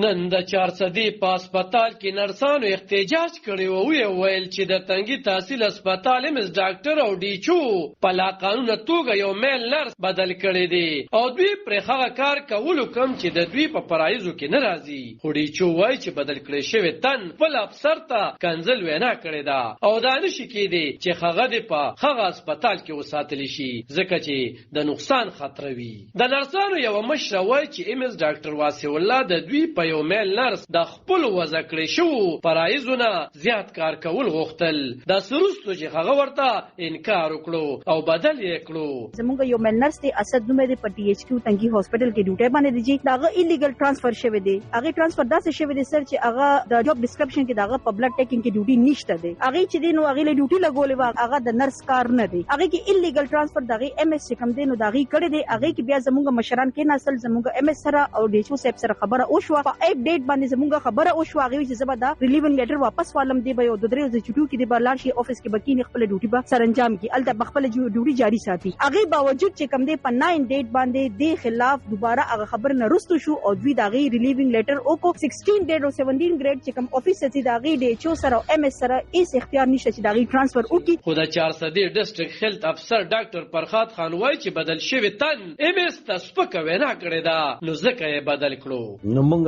نن د 400 په هسپتال کې نرسانو احتجاج کړی او ویل چې د تنګي تحصیل هسپتال مس ډاکټر او ډیچو په لا قانوني توګه یو میل نرس بدل کړی دی او دوی پر هغه کار کولو کم چې د دوی په پرایزو کې ناراضي خو ډیچو وایي چې بدل کړی شوی تن خپل افسر ته کنزل وینا کړی دا او دا نشي کېدی چې هغه د په هغه هسپتال کې وساتل شي ځکه چې د نقصان خطر وي د نرسانو یو مشر وایي چې ام اس ډاکټر واسع الله د دوی په یو میل نرس د خپل وضع کړی شو پرایزونه زیات کار کول غوښتل د سروستو چې هغه ورته انکار وکړو او بدل یې کړو زمونږ یو میل نرس دی اسد نومې دی په ټي ایچ کیو تنګي هسپتال کې ډیوټي باندې دی چې داغه ایلیګل ټرانسفر شوی دی هغه ټرانسفر داسې شوی دی سر چې هغه د جاب ډسکرپشن کې داغه په بلډ ټیکینګ کې ډیوټي نشته دی هغه چې دی نو هغه له ډیوټي لګولې و هغه د نرس کار نه دی هغه کې ایلیګل ټرانسفر داغه ام اس کم دی نو داغه کړی دی هغه کې بیا زمونږ مشران کې نسل زمونږ ام اس سره او ډیچو صاحب سره خبره او شو په اپ ډیټ باندې زمونږ خبره او شو هغه چې زبر دا ریلیونګ لیټر واپس والم دی به یو د درې ورځې چټو کې دی بلار شي افیس کې بکین خپل ډیوټي به سرانجام کی الته خپل ډیوټي جاری ساتي هغه باوجود چې کم دی په 9 ډیټ باندې د خلاف دوباره هغه خبر نه رستو شو او دوی داغه ریلیونګ لیټر او کو 16 ډیټ او 17 ګریډ چې کم افیس ته داغه ډیچو سره ام اس سره هیڅ اختیار نشته چې داغه ټرانسفر وکړي خو د 400 ډیسټریکټ هیلث افسر ډاکټر فرخات خان وایي چې بدل شوی تن ام اس تاسپکه وینا کړی دا نو ځکه یې بدل کړو نو موږ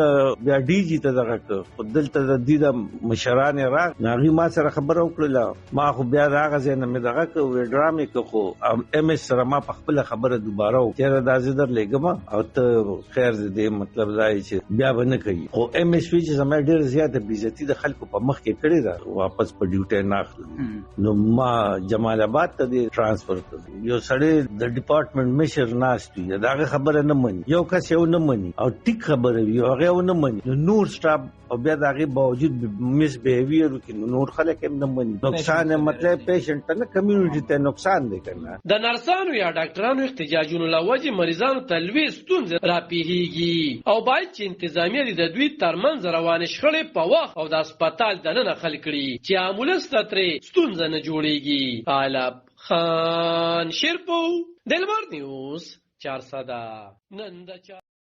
بیا ډي جی ته دغه دلته د دې د مشران را ناغي ما سره خبر او کړل ما خو بیا راغځه نه مې دغه کو ډرامې کو خو ام اس سره ما په خپل خبره دوباره او تیر د ازدر لګم او ته خیر دې مطلب دا چې بیا ونه کوي او ام اس وی چې زما ډیر زیاته بیزتی د خلکو په مخ کې کړی دا واپس په ډیوټي نه اخلم نو ما جمال آباد ته ټرانسفر کړ یو سړی د ډپارټمنټ مشر ناشتي داغه خبره نه مني یو کس یو نه مني او ټیک خبره وي هغه نه مني نور سټاپ او بیا داغه باوجود مس بیهیویر کې نور خلک هم نه مني نقصان مطلب پیشنټ ته نه کمیونټي ته نقصان دی کنه د نرسانو یا ډاکټرانو احتجاجونو لوجه مریضانو تلوي ستونزې راپیهیږي او باید چې انتظامیه د دوی ترمنځ روان شخړې په وخت او د هسپتال دننه خلک کړي چې امبولانس ته ترې ستونزه نه جوړیږي طالب خان شیرپو دلبر نیوز 400